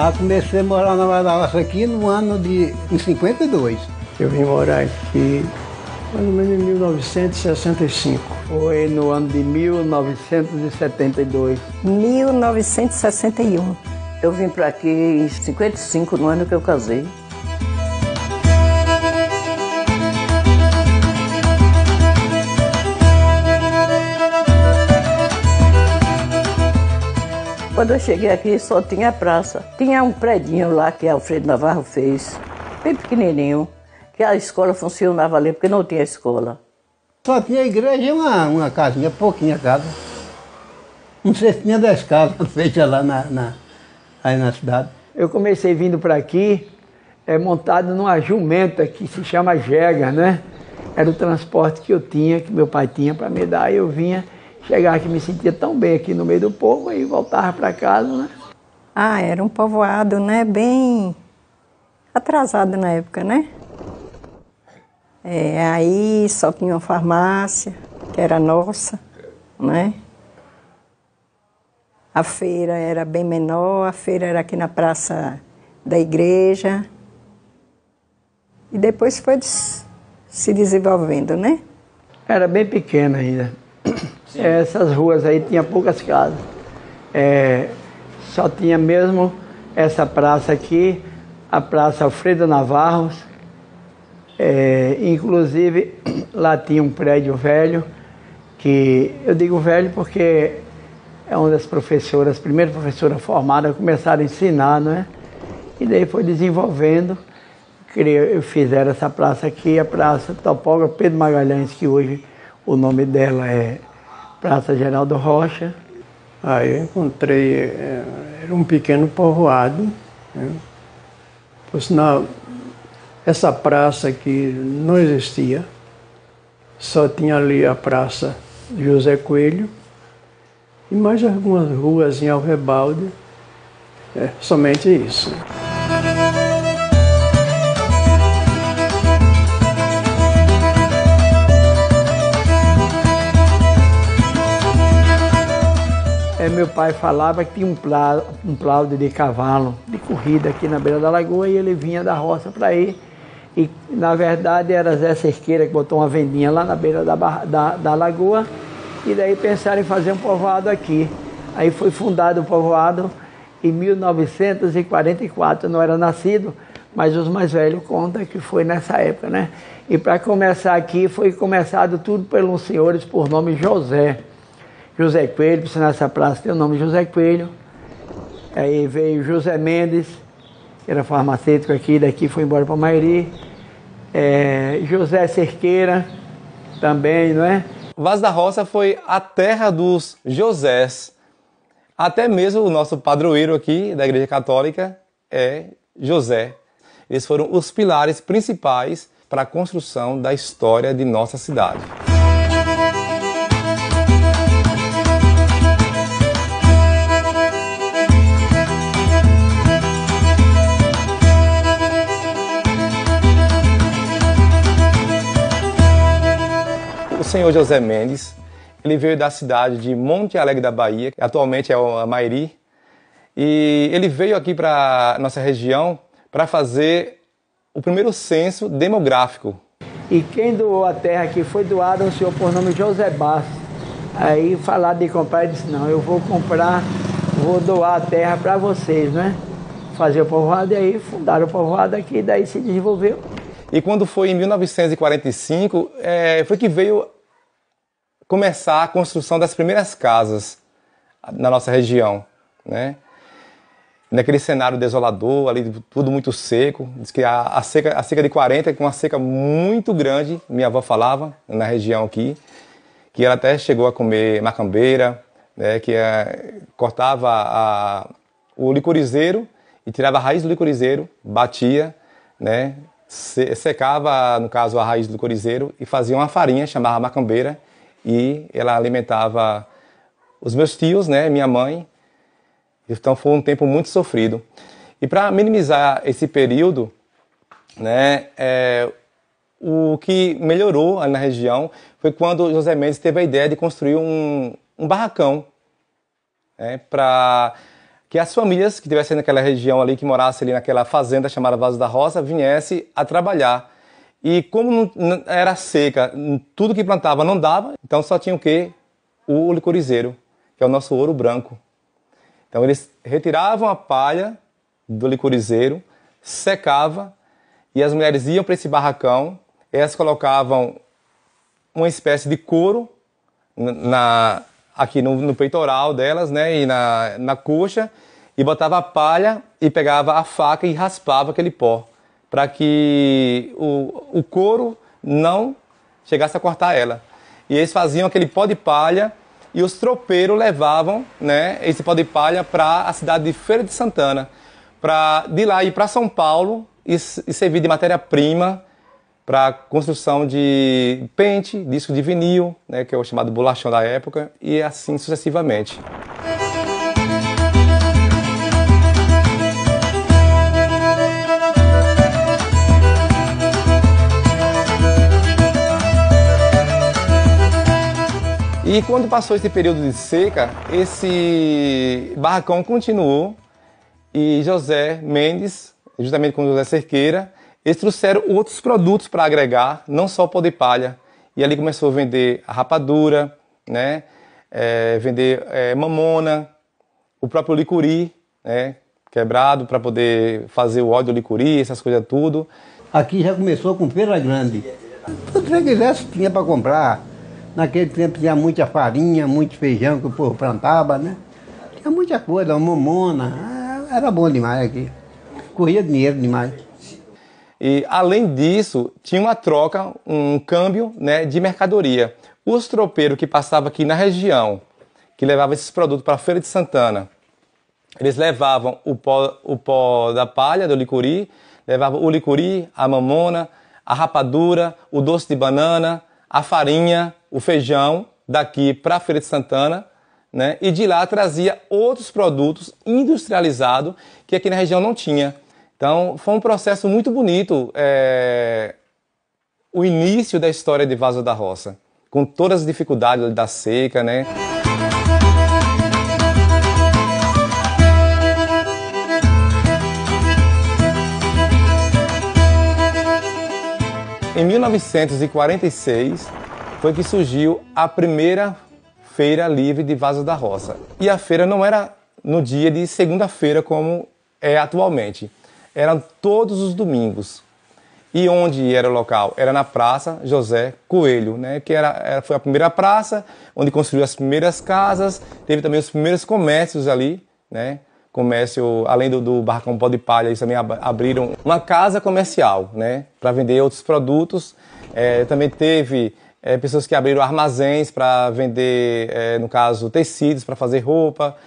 Ah, comecei a morar na Vaz da Roça aqui no ano em 52. Eu vim morar aqui mais ou menos em 1965. Foi no ano de 1972. 1961. Eu vim para aqui em 55, no ano que eu casei. Quando eu cheguei aqui só tinha praça. Tinha um predinho lá que Alfredo Navarro fez, bem pequenininho, que a escola funcionava ali porque não tinha escola. Só tinha a igreja e uma casinha, pouquinha casa. Não sei se tinha 10 casas feitas lá aí na cidade. Eu comecei vindo para aqui montado numa jumenta que se chama Jega, né? Era o transporte que eu tinha, que meu pai tinha para me dar. E eu vinha chegar aqui, me sentia tão bem aqui no meio do povo e voltava para casa, né? Ah, era um povoado, né? Bem atrasado na época, né? Aí só tinha uma farmácia, que era nossa, né? A feira era bem menor, a feira era aqui na praça da igreja. E depois foi se desenvolvendo, né? Era bem pequena ainda. Essas ruas aí tinha poucas casas. Só tinha mesmo essa praça aqui, a Praça Alfredo Navarro. Inclusive, lá tinha um prédio velho, que eu digo velho porque é uma das professoras, primeira professora formada, começaram a ensinar, né? E daí foi desenvolvendo. Fizeram essa praça aqui, a Praça Topógrafo Pedro Magalhães, que hoje o nome dela é Praça Geraldo Rocha. Aí eu encontrei, era um pequeno povoado, né? Por sinal, essa praça aqui não existia, só tinha ali a Praça José Coelho e mais algumas ruas em Alvebalde, somente isso. Meu pai falava que tinha um pláudio de cavalo de corrida aqui na beira da lagoa e ele vinha da roça para ir. E na verdade era Zé Cerqueira que botou uma vendinha lá na beira da lagoa e daí pensaram em fazer um povoado aqui. Aí foi fundado o povoado em 1944, eu não era nascido, mas os mais velhos contam que foi nessa época, né? E para começar aqui foi começado tudo pelos senhores por nome José Coelho, por sinal essa praça tem o nome José Coelho. Aí veio José Mendes, que era farmacêutico aqui, daqui foi embora para Mairi. José Cerqueira, também, não é? Vaz da Roça foi a terra dos Josés. Até mesmo o nosso padroeiro aqui da Igreja Católica é José. Eles foram os pilares principais para a construção da história de nossa cidade. O senhor José Mendes, ele veio da cidade de Monte Alegre da Bahia, que atualmente é a Mairi, e ele veio aqui para nossa região para fazer o primeiro censo demográfico. E quem doou a terra aqui foi doado ao senhor por nome José Bastos. Aí falaram de comprar, ele disse, não, eu vou comprar, vou doar a terra para vocês, né? Fazer o povoado, e aí fundaram o povoado aqui, e daí se desenvolveu. E quando foi em 1945, foi que veio começar a construção das primeiras casas na nossa região, né? Naquele cenário desolador, ali tudo muito seco. Diz que a seca de 40, com uma seca muito grande, minha avó falava, na região aqui, que ela até chegou a comer macambeira, né? Que cortava o licorizeiro e tirava a raiz do licorizeiro, batia, né? Secava, no caso, a raiz do licorizeiro e fazia uma farinha, chamava macambeira, e ela alimentava os meus tios, né, minha mãe. Então foi um tempo muito sofrido. E para minimizar esse período, né, o que melhorou ali na região foi quando José Mendes teve a ideia de construir um barracão, né, para que as famílias que estivessem naquela região ali, que morassem ali naquela fazenda chamada Vaso da Roça, viessem a trabalhar. E como não era seca, tudo que plantava não dava, então só tinha o quê? O licorizeiro, que é o nosso ouro branco. Então eles retiravam a palha do licorizeiro, secava, e as mulheres iam para esse barracão, elas colocavam uma espécie de couro aqui no peitoral delas, né, e na coxa, e botava a palha e pegava a faca e raspava aquele pó, para que o couro não chegasse a cortar ela. E eles faziam aquele pó de palha e os tropeiros levavam, né, esse pó de palha para a cidade de Feira de Santana, para de lá ir para São Paulo e servir de matéria-prima para a construção de pente, disco de vinil, né, que é o chamado bolachão da época, e assim sucessivamente. E quando passou esse período de seca, esse barracão continuou e José Mendes, juntamente com José Cerqueira, eles trouxeram outros produtos para agregar, não só o pó de palha. E ali começou a vender a rapadura, né? Vender mamona, o próprio licuri, né? Quebrado para poder fazer o óleo do licuri, essas coisas tudo. Aqui já começou com Feira Grande. Tudo que quisesse tinha para comprar. Naquele tempo tinha muita farinha, muito feijão que o povo plantava, né? Tinha muita coisa, mamona, era bom demais aqui. Corria dinheiro demais. E, além disso, tinha uma troca, um câmbio, né, de mercadoria. Os tropeiros que passavam aqui na região, que levavam esses produtos para a Feira de Santana, eles levavam o pó da palha, do licuri, levavam o licuri, a mamona, a rapadura, o doce de banana, a farinha, o feijão, daqui para a Feira de Santana, né, e de lá trazia outros produtos industrializados que aqui na região não tinha. Então, foi um processo muito bonito, o início da história de Vaso da Roça, com todas as dificuldades da seca, né? Em 1946, foi que surgiu a primeira Feira Livre de Vaso da Roça. E a feira não era no dia de segunda-feira como é atualmente. Eram todos os domingos. E onde era o local? Era na Praça José Coelho, né? Que foi a primeira praça, onde construiu as primeiras casas, teve também os primeiros comércios ali, né? Comércio, além do barracão pó de palha, eles também abriram uma casa comercial, né? Para vender outros produtos. Também teve pessoas que abriram armazéns para vender, no caso, tecidos para fazer roupa.